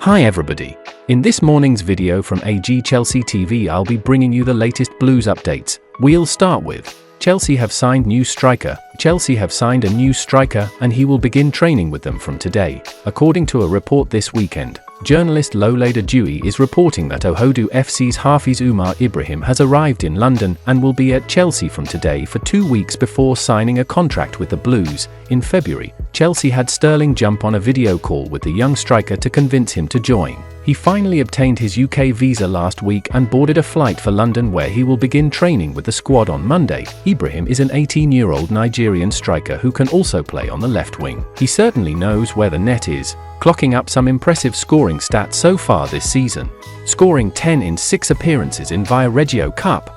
Hi everybody. In this morning's video from AG Chelsea TV, I'll be bringing you the latest Blues updates. We'll start with Chelsea have signed a new striker, and he will begin training with them from today. According to a report this weekend, journalist Lolada Dewey is reporting that Ohodu FC's Hafiz Umar Ibrahim has arrived in London and will be at Chelsea from today for 2 weeks before signing a contract with the Blues. In February, Chelsea had Sterling jump on a video call with the young striker to convince him to join. He finally obtained his UK visa last week and boarded a flight for London, where he will begin training with the squad on Monday. Ibrahim is an 18-year-old Nigerian striker who can also play on the left wing. He certainly knows where the net is, clocking up some impressive scoring stats so far this season, scoring 10 in 6 appearances in Via Reggio Cup.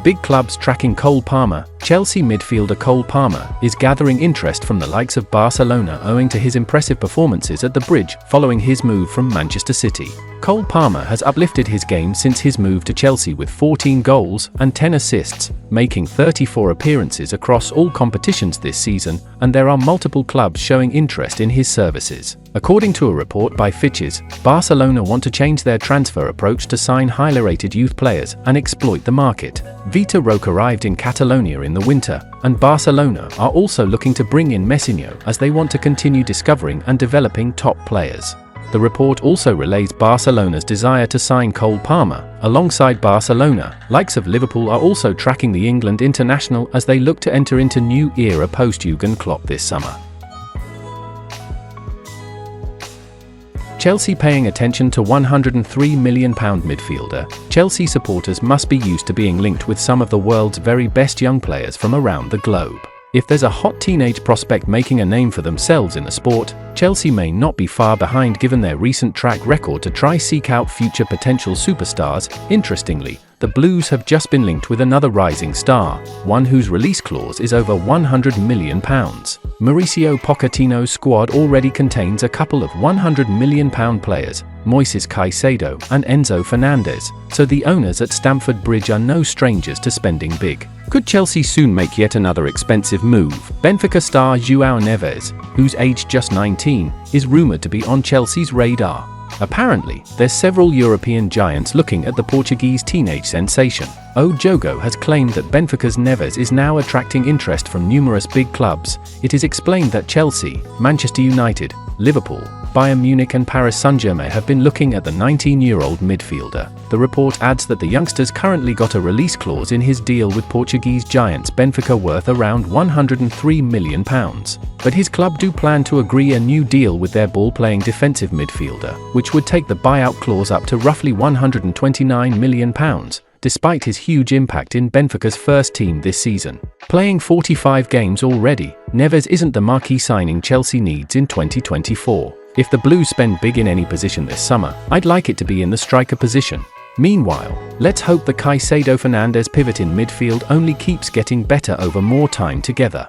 Big clubs tracking Cole Palmer. Chelsea midfielder Cole Palmer is gathering interest from the likes of Barcelona owing to his impressive performances at the Bridge following his move from Manchester City. Cole Palmer has uplifted his game since his move to Chelsea with 14 goals and 10 assists, making 34 appearances across all competitions this season, and there are multiple clubs showing interest in his services. According to a report by Fitches, Barcelona want to change their transfer approach to sign highly rated youth players and exploit the market. Vita Roque arrived in Catalonia in the winter, and Barcelona are also looking to bring in Messinho as they want to continue discovering and developing top players. The report also relays Barcelona's desire to sign Cole Palmer. Alongside Barcelona, likes of Liverpool are also tracking the England international as they look to enter into new era post-Jurgen Klopp this summer. Chelsea paying attention to £103 million midfielder. Chelsea supporters must be used to being linked with some of the world's very best young players from around the globe. If there's a hot teenage prospect making a name for themselves in the sport, Chelsea may not be far behind given their recent track record to try seek out future potential superstars. Interestingly, the Blues have just been linked with another rising star, one whose release clause is over £100 million. Mauricio Pochettino's squad already contains a couple of £100 million players, Moises Caicedo and Enzo Fernandez, so the owners at Stamford Bridge are no strangers to spending big. Could Chelsea soon make yet another expensive move? Benfica star João Neves, who's aged just 19, is rumoured to be on Chelsea's radar. Apparently, there's several European giants looking at the Portuguese teenage sensation. O Jogo has claimed that Benfica's Neves is now attracting interest from numerous big clubs. It is explained that Chelsea, Manchester United, Liverpool, Bayern Munich and Paris Saint-Germain have been looking at the 19-year-old midfielder. The report adds that the youngster's currently got a release clause in his deal with Portuguese giants Benfica worth around £103 million. But his club do plan to agree a new deal with their ball-playing defensive midfielder, which would take the buyout clause up to roughly £129 million. Despite his huge impact in Benfica's first team this season. Playing 45 games already, Neves isn't the marquee signing Chelsea needs in 2024. If the Blues spend big in any position this summer, I'd like it to be in the striker position. Meanwhile, let's hope the Caicedo-Fernandez pivot in midfield only keeps getting better over more time together.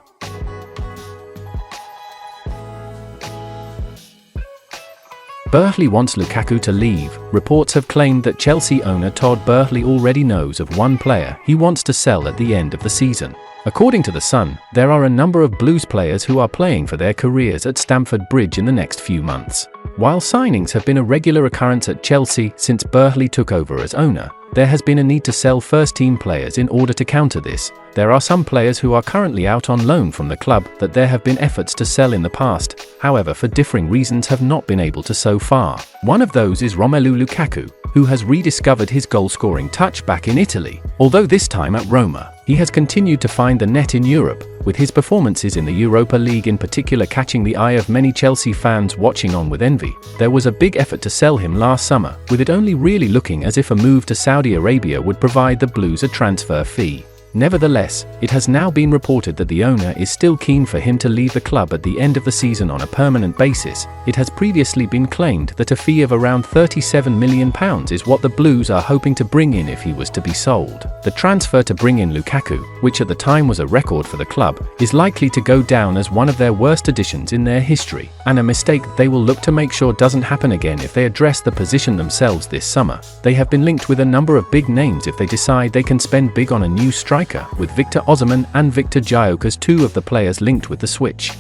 Boehly wants Lukaku to leave. Reports have claimed that Chelsea owner Todd Boehly already knows of one player he wants to sell at the end of the season. According to The Sun, there are a number of Blues players who are playing for their careers at Stamford Bridge in the next few months. While signings have been a regular occurrence at Chelsea since Boehly took over as owner, there has been a need to sell first-team players in order to counter this. There are some players who are currently out on loan from the club that there have been efforts to sell in the past, however for differing reasons have not been able to so far. One of those is Romelu Lukaku, who has rediscovered his goal-scoring touch back in Italy. Although this time at Roma, he has continued to find the net in Europe, with his performances in the Europa League in particular catching the eye of many Chelsea fans watching on with envy. There was a big effort to sell him last summer, with it only really looking as if a move to Saudi Arabia would provide the Blues a transfer fee. Nevertheless, it has now been reported that the owner is still keen for him to leave the club at the end of the season on a permanent basis. It has previously been claimed that a fee of around £37 million is what the Blues are hoping to bring in if he was to be sold. The transfer to bring in Lukaku, which at the time was a record for the club, is likely to go down as one of their worst additions in their history, and a mistake they will look to make sure doesn't happen again if they address the position themselves this summer. They have been linked with a number of big names if they decide they can spend big on a new striker, with Victor Osimhen and Victor Gyökeres two of the players linked with the switch.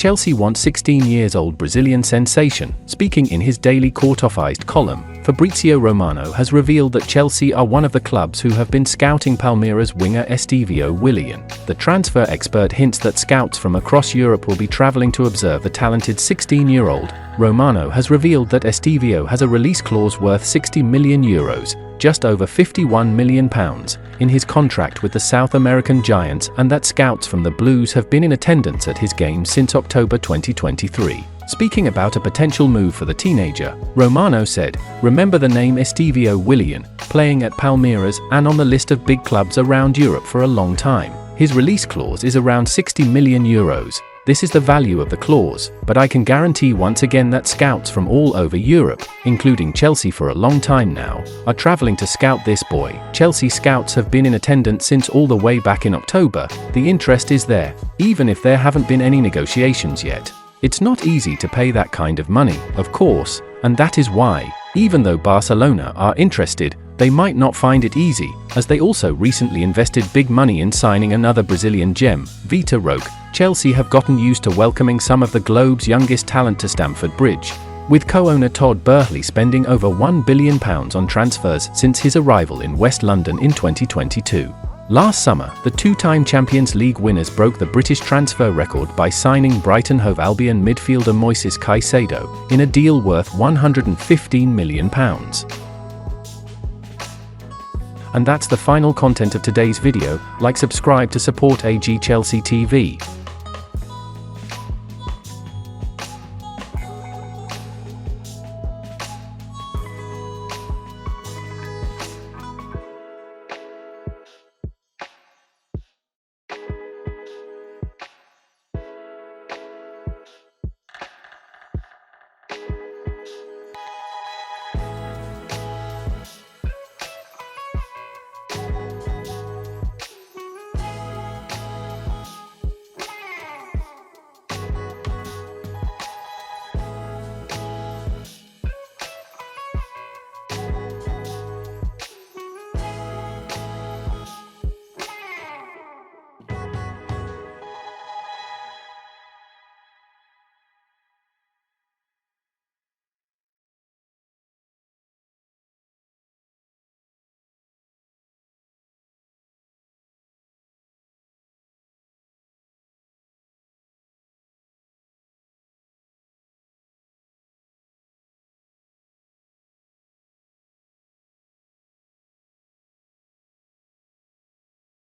Chelsea want 16-year-old Brazilian sensation. Speaking in his daily court-officed column, Fabrizio Romano has revealed that Chelsea are one of the clubs who have been scouting Palmeiras winger Estevão Willian. The transfer expert hints that scouts from across Europe will be travelling to observe the talented 16-year-old. Romano has revealed that Estevão has a release clause worth €60 million, just over £51 million, in his contract with the South American Giants, and that scouts from the Blues have been in attendance at his games since October 2023. Speaking about a potential move for the teenager, Romano said, "Remember the name Estevão Willian, playing at Palmeiras and on the list of big clubs around Europe for a long time. His release clause is around €60 million. This is the value of the clause, but I can guarantee once again that scouts from all over Europe, including Chelsea for a long time now, are travelling to scout this boy. Chelsea scouts have been in attendance since all the way back in October. The interest is there, even if there haven't been any negotiations yet. It's not easy to pay that kind of money, of course, and that is why, even though Barcelona are interested, they might not find it easy, as they also recently invested big money in signing another Brazilian gem, Vitor Roque. Chelsea have gotten used to welcoming some of the globe's youngest talent to Stamford Bridge, with co-owner Todd Boehly spending over £1 billion on transfers since his arrival in West London in 2022. Last summer, the two-time Champions League winners broke the British transfer record by signing Brighton Hove Albion midfielder Moises Caicedo in a deal worth £115 million. And that's the final content of today's video. Like, subscribe to support AG Chelsea TV.